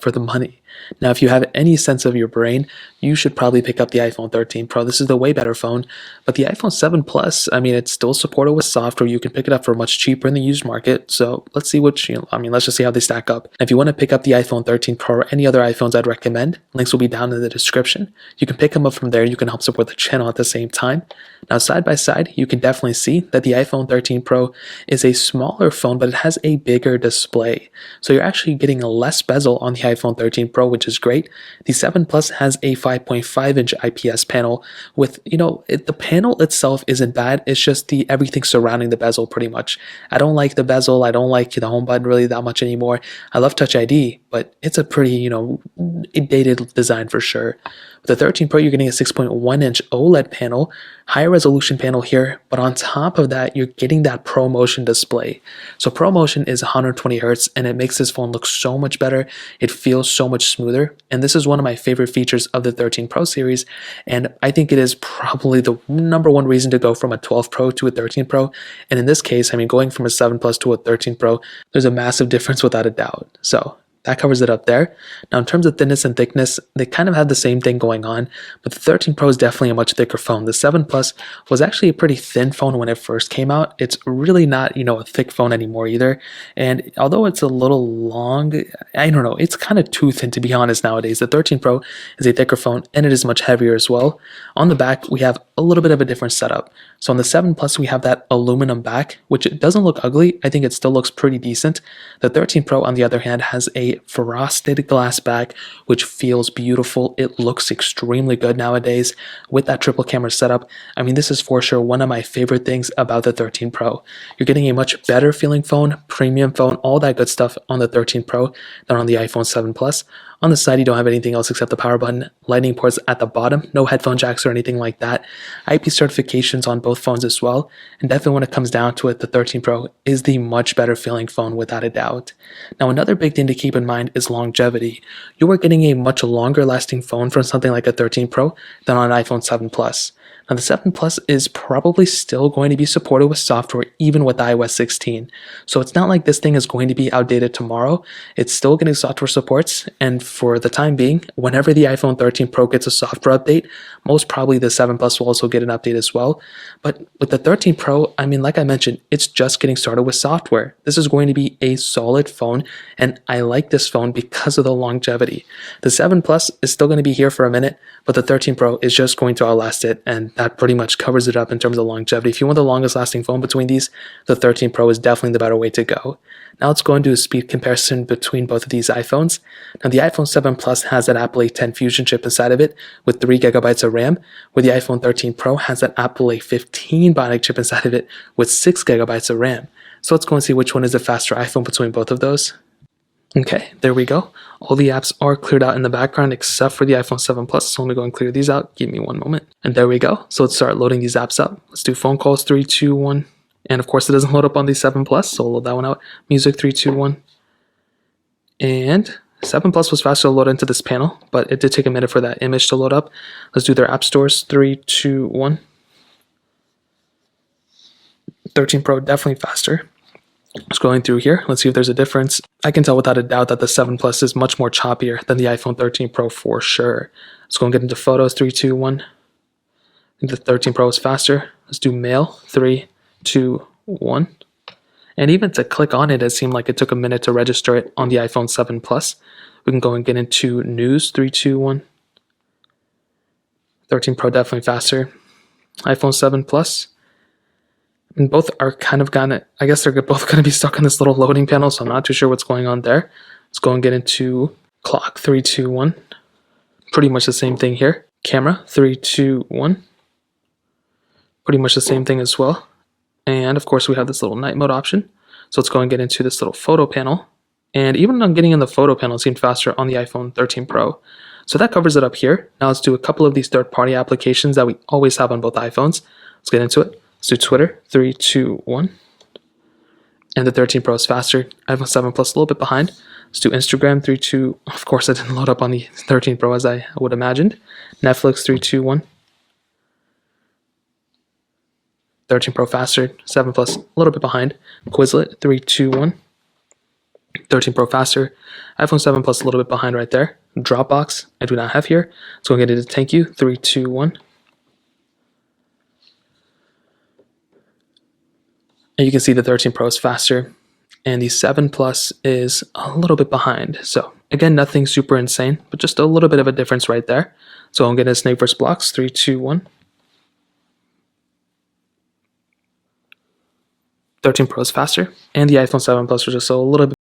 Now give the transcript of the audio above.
for the money. Now, if you have any sense of your brain, you should probably pick up the iPhone 13 Pro. This is the way better phone, but the iPhone 7 Plus, I mean, it's still supported with software. You can pick it up for much cheaper in the used market. So let's see let's just see how they stack up. If you want to pick up the iPhone 13 Pro or any other iPhones, I'd recommend. Links will be down in the description. You can pick them up from there. You can help support the channel at the same time. Now, side by side, you can definitely see that the iPhone 13 Pro is a smaller phone, but it has a bigger display. So you're actually getting a less bezel on the iPhone 13 Pro, which is great. The 7 Plus has a 5.5-inch IPS panel with, the panel itself isn't bad. It's just everything surrounding the bezel pretty much. I don't like the bezel. I don't like the home button really that much anymore. I love Touch ID, but it's a pretty, dated design for sure. With the 13 Pro, you're getting a 6.1-inch OLED panel, higher resolution panel here, but on top of that, you're getting that ProMotion display. So ProMotion is 120 Hz, and it makes this phone look so much better. It feels so much smoother, and this is one of my favorite features of the 13 Pro series, and I think it is probably the number one reason to go from a 12 Pro to a 13 Pro, and in this case, I mean, going from a 7 Plus to a 13 Pro, there's a massive difference without a doubt. So that covers it up there. Now, in terms of thinness and thickness, they kind of have the same thing going on, but the 13 Pro is definitely a much thicker phone. The 7 Plus was actually a pretty thin phone when it first came out. It's really not, a thick phone anymore either. And although it's a little long, I don't know, it's kind of too thin to be honest nowadays. The 13 Pro is a thicker phone and it is much heavier as well. On the back, we have a little bit of a different setup. So on the 7 Plus, we have that aluminum back, which it doesn't look ugly. I think it still looks pretty decent. The 13 Pro, on the other hand, has a frosted glass back, which feels beautiful. It looks extremely good nowadays with that triple camera setup. I mean, this is for sure one of my favorite things about the 13 Pro. You're getting a much better feeling phone, premium phone, all that good stuff on the 13 Pro than on the iPhone 7 Plus. On the side, you don't have anything else except the power button, lightning ports at the bottom, no headphone jacks or anything like that. IP certifications on both phones as well, and definitely when it comes down to it, the 13 Pro is the much better feeling phone without a doubt. Now, another big thing to keep in mind is longevity. You are getting a much longer lasting phone from something like a 13 Pro than on an iPhone 7 Plus. Now, the 7 Plus is probably still going to be supported with software even with iOS 16. So it's not like this thing is going to be outdated tomorrow. It's still getting software supports, and for the time being, whenever the iPhone 13 Pro gets a software update, most probably the 7 Plus will also get an update as well. But with the 13 Pro, I mean, like I mentioned, it's just getting started with software. This is going to be a solid phone, and I like this phone because of the longevity. The 7 Plus is still going to be here for a minute, but the 13 Pro is just going to outlast it, and that pretty much covers it up in terms of longevity. If you want the longest lasting phone between these, the 13 Pro is definitely the better way to go. Now let's go and do a speed comparison between both of these iPhones. Now the iPhone 7 Plus has that Apple A10 Fusion chip inside of it with 3 GB of RAM, where the iPhone 13 Pro has that Apple A15 Bionic chip inside of it with 6 GB of RAM. So let's go and see which one is the faster iPhone between both of those. Okay, there we go. All the apps are cleared out in the background except for the iPhone 7 Plus. So let me go and clear these out. Give me one moment. And there we go. So let's start loading these apps up. Let's do phone calls, 3, 2, 1. And of course, it doesn't load up on the 7 Plus, so we'll load that one out. Music, 3, 2, 1. And 7 Plus was faster to load into this panel, but it did take a minute for that image to load up. Let's do their app stores, 3, 2, 1. 13 Pro, definitely faster. Scrolling through here, let's see if there's a difference. I can tell without a doubt that the 7 Plus is much more choppier than the iPhone 13 Pro for sure. Let's go and get into photos, 3, 2, 1. I think the 13 Pro is faster. Let's do mail, 3, 2, 1. And even to click on it, it seemed like it took a minute to register it on the iPhone 7 Plus. We can go and get into news, 3, 2, 1. 13 Pro definitely faster. iPhone 7 Plus. And both are kind of I guess they're both going to be stuck on this little loading panel, so I'm not too sure what's going on there. Let's go and get into clock, 3, 2, 1. Pretty much the same thing here. Camera, 3, 2, 1. Pretty much the same thing as well. And of course, we have this little night mode option. So let's go and get into this little photo panel. And even on getting in the photo panel, it seemed faster on the iPhone 13 Pro. So that covers it up here. Now let's do a couple of these third-party applications that we always have on both iPhones. Let's get into it. Let's do Twitter, 3, 2, 1. And the 13 Pro is faster. iPhone 7 Plus a little bit behind. Let's do Instagram, 3, 2. Of course, it didn't load up on the 13 Pro as I would imagined. Netflix, 3, 2, 1. 13 Pro faster. 7 Plus a little bit behind. Quizlet, 3, 2, 1. 13 Pro faster. iPhone 7 Plus a little bit behind right there. Dropbox, I do not have here. So I'm going to get it to thank you. 3, 2, 1. And you can see the 13 Pro is faster, and the 7 Plus is a little bit behind. So again, nothing super insane, but just a little bit of a difference right there. So I'm going to snake versus blocks. 3, 2, 1. 13 Pro is faster, and the iPhone 7 Plus was just a little bit